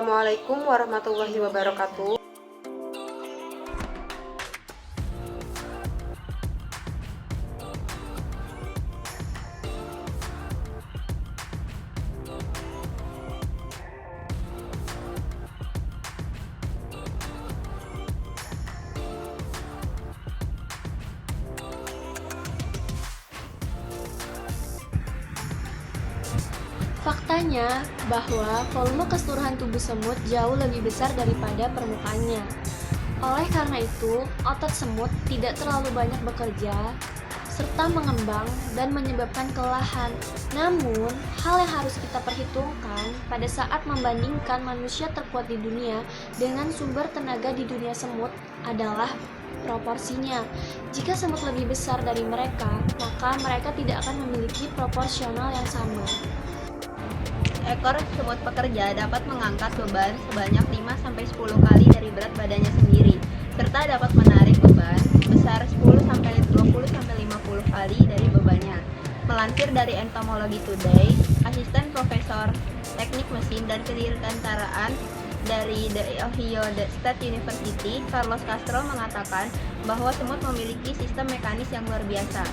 Assalamualaikum warahmatullahi wabarakatuh. Faktanya bahwa volume keseluruhan tubuh semut jauh lebih besar daripada permukaannya. Oleh karena itu, otot semut tidak terlalu banyak bekerja serta mengembang dan menyebabkan kelelahan. Namun, hal yang harus kita perhitungkan pada saat membandingkan manusia terkuat di dunia dengan sumber tenaga di dunia semut adalah proporsinya. Jika semut lebih besar dari mereka, maka mereka tidak akan memiliki proporsional yang sama. Ekor semut pekerja dapat mengangkat beban sebanyak 5-10 kali dari berat badannya sendiri, serta dapat menarik beban sebesar 10-20-50 kali dari bebannya. Melansir dari Entomology Today, asisten profesor teknik mesin dan kedirgantaraan dari The Ohio State University, Carlos Castro mengatakan bahwa semut memiliki sistem mekanis yang luar biasa.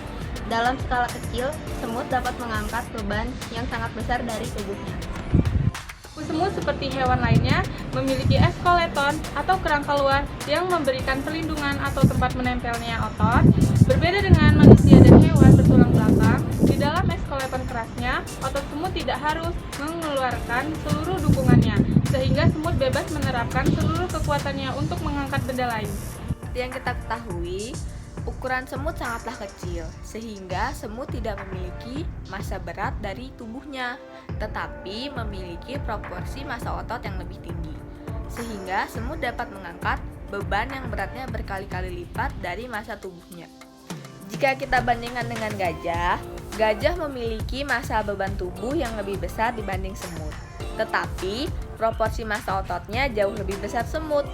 Dalam skala kecil, semut dapat mengangkat beban yang sangat besar dari tubuhnya. Semut seperti hewan lainnya memiliki ekskeleton atau kerangka luar yang memberikan perlindungan atau tempat menempelnya otot. Berbeda dengan manusia dan hewan bertulang belakang, di dalam ekskeleton kerasnya, otot semut tidak harus mengeluarkan seluruh dukungannya, sehingga semut bebas menerapkan seluruh kekuatannya untuk mengangkat benda lain. Yang kita ketahui, ukuran semut sangatlah kecil, sehingga semut tidak memiliki massa berat dari tubuhnya, tetapi memiliki proporsi massa otot yang lebih tinggi, sehingga semut dapat mengangkat beban yang beratnya berkali-kali lipat dari massa tubuhnya. Jika kita bandingkan dengan gajah, gajah memiliki massa beban tubuh yang lebih besar dibanding semut, tetapi proporsi massa ototnya jauh lebih besar semut.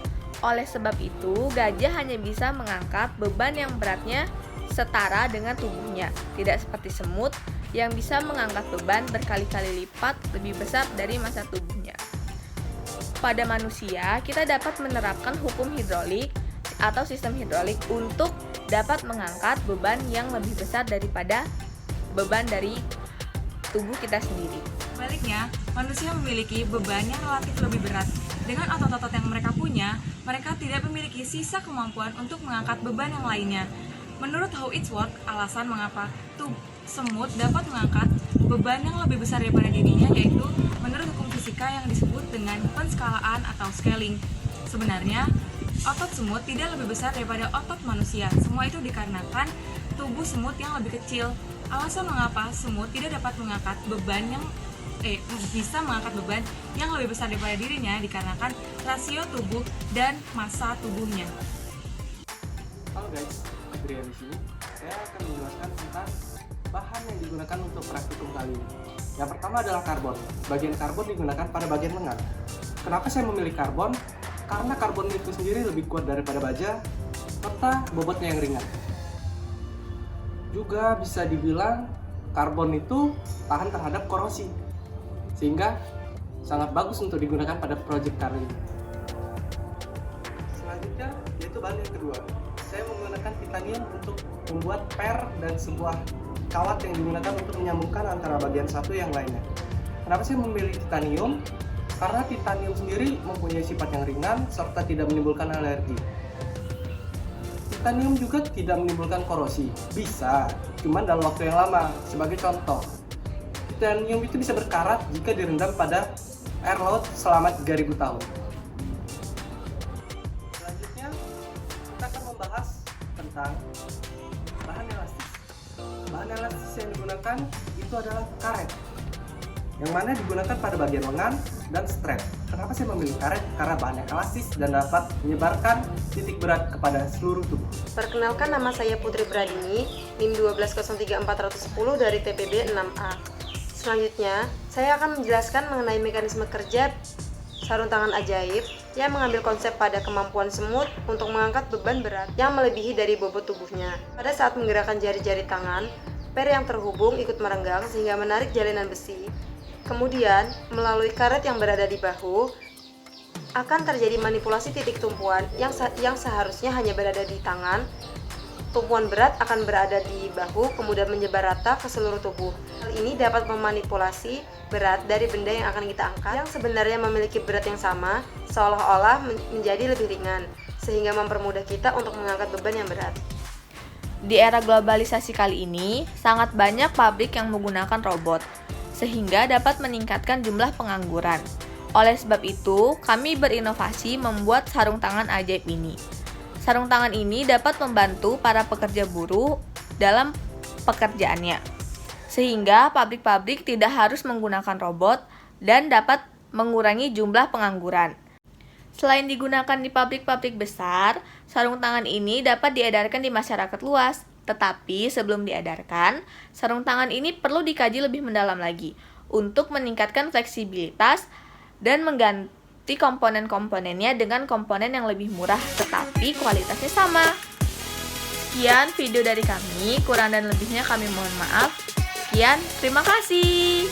Oleh sebab itu, gajah hanya bisa mengangkat beban yang beratnya setara dengan tubuhnya, tidak seperti semut yang bisa mengangkat beban berkali-kali lipat lebih besar dari massa tubuhnya. Pada manusia, kita dapat menerapkan hukum hidrolik atau sistem hidrolik untuk dapat mengangkat beban yang lebih besar daripada beban dari tubuh kita sendiri. Sebaliknya, manusia memiliki beban yang relatif lebih berat. Dengan otot-otot yang mereka punya, mereka tidak memiliki sisa kemampuan untuk mengangkat beban yang lainnya. Menurut How It Works, alasan mengapa semut dapat mengangkat beban yang lebih besar daripada dirinya yaitu menurut hukum fisika yang disebut dengan penskalaan atau scaling. Sebenarnya, otot semut tidak lebih besar daripada otot manusia. Semua itu dikarenakan tubuh semut yang lebih kecil. Alasan mengapa semut tidak dapat mengangkat beban yang bisa mengangkat beban yang lebih besar daripada dirinya dikarenakan rasio tubuh dan massa tubuhnya. Halo guys, Adrian di sini. Saya akan menjelaskan tentang bahan yang digunakan untuk praktikum kali ini. Yang pertama adalah karbon. Bagian karbon digunakan pada bagian lengan. Kenapa saya memilih karbon? Karena karbon itu sendiri lebih kuat daripada baja, serta bobotnya yang ringan. Juga bisa dibilang karbon itu tahan terhadap korosi, sehingga sangat bagus untuk digunakan pada proyek kali ini. Selanjutnya yaitu bahan yang kedua. Saya menggunakan titanium untuk membuat per dan sebuah kawat yang digunakan untuk menyambungkan antara bagian satu yang lainnya. Kenapa saya memilih titanium? Karena titanium sendiri mempunyai sifat yang ringan serta tidak menimbulkan alergi. Titanium juga tidak menimbulkan korosi. Bisa, cuman dalam waktu yang lama. Sebagai contoh, titanium itu bisa berkarat jika direndam pada air laut selama 3000 tahun. Selanjutnya, kita akan membahas tentang bahan elastis. Bahan elastis yang digunakan itu adalah karet, yang mana digunakan pada bagian lengan dan strap. Kenapa saya memilih karet? Karena bahannya elastis dan dapat menyebarkan titik berat kepada seluruh tubuh. Perkenalkan, nama saya Putri Pradini, NIM 1203410 dari TPB 6A. Selanjutnya, saya akan menjelaskan mengenai mekanisme kerja sarung tangan ajaib yang mengambil konsep pada kemampuan semut untuk mengangkat beban berat yang melebihi dari bobot tubuhnya. Pada saat menggerakkan jari-jari tangan, per yang terhubung ikut merenggang sehingga menarik jalinan besi. Kemudian, melalui karet yang berada di bahu, akan terjadi manipulasi titik tumpuan yang seharusnya hanya berada di tangan. Tumpuan berat akan berada di bahu, kemudian menyebar rata ke seluruh tubuh. Hal ini dapat memanipulasi berat dari benda yang akan kita angkat, yang sebenarnya memiliki berat yang sama, seolah-olah menjadi lebih ringan, sehingga mempermudah kita untuk mengangkat beban yang berat. Di era globalisasi kali ini, sangat banyak pabrik yang menggunakan robot, sehingga dapat meningkatkan jumlah pengangguran. Oleh sebab itu, kami berinovasi membuat sarung tangan ajaib ini. Sarung tangan ini dapat membantu para pekerja buruh dalam pekerjaannya, sehingga pabrik-pabrik tidak harus menggunakan robot dan dapat mengurangi jumlah pengangguran. Selain digunakan di pabrik-pabrik besar, sarung tangan ini dapat diedarkan di masyarakat luas. Tetapi sebelum diedarkan, sarung tangan ini perlu dikaji lebih mendalam lagi untuk meningkatkan fleksibilitas dan mengganti komponen-komponennya dengan komponen yang lebih murah tetapi kualitasnya sama. Sekian video dari kami, kurang dan lebihnya kami mohon maaf. Sekian, terima kasih.